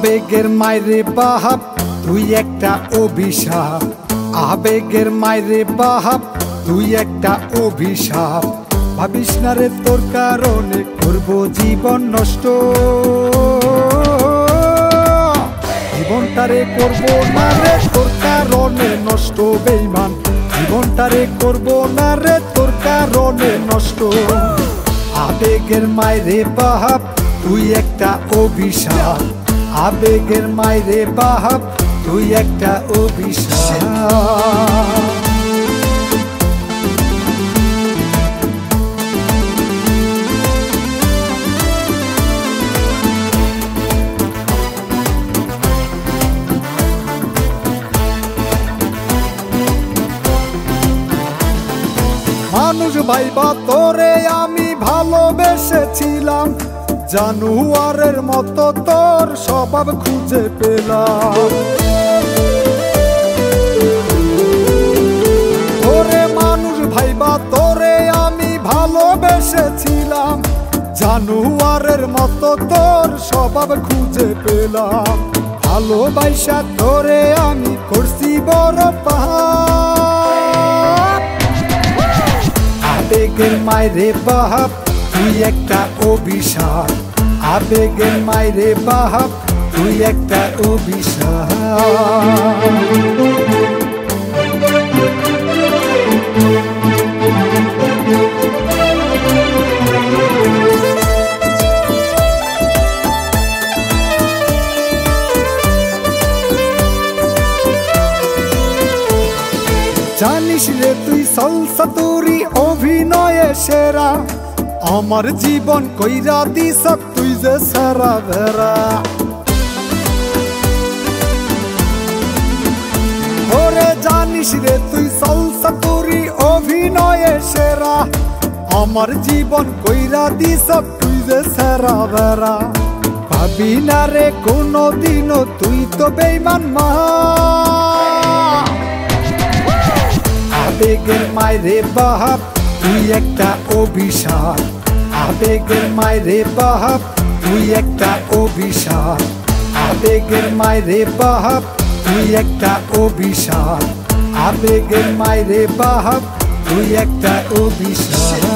আবেগের মাইরে বাপ তুই একটা অভিশাপ, আবেগের মাইরে বাপ তুই একটা অভিশাপ। ভাবিস না রে তোর কারণে করব জীবন নষ্ট, জীবনটারে করব না রে তোর কারণে নষ্ট। বেঈমান জীবনটারে করব না রে তোর কারণে নষ্ট। আবেগের মাইরে বাপ তুই একটা অভিশাপ, আবেগের মাইরে বাপ তুই একটা অভিশাপ। মানুষ ভাইবা তোরে আমি ভালোবেসেছিলাম, জানুয়ারের মতো তোর স্বভাব খুঁজে পেলাম। ওরে মানুষ ভাইবা তোরে আমি ভালোবেসেছিলাম, জানুয়ারের মতো তোর স্বভাব খুঁজে পেলাম। ভালোবাসা তোরে আমি করছি বড় পাপ। আবেগের মাইরে বাপ তুই একটা অভিশাপ, আবেগের মাইরে বাপ তুই একটা অভিশাপ। জানিস রে তুই সলসাতুরি অভিনয়ে সেরা, আমার জীবন কইরা দিস তুই যে সারা বেড়া। ওরে জানিস রে তুই সলসাতুরি অভিনয়ে সেরা, আমার জীবন কইরা দিস তুই যে সারা বেড়া। ভাবি না রে কোনদিনও তুই তো বেঈমান মা। আবেগের মাইরে বাপ তুই একটা অভিশাপ, আবেগের মাইরে বাপ তুই একটা অভিশাপ, আবেগের মাইরে বাপ তুই একটা অভিশাপ, আবেগের মাইরে বাপ তুই একটা অভিশাপ।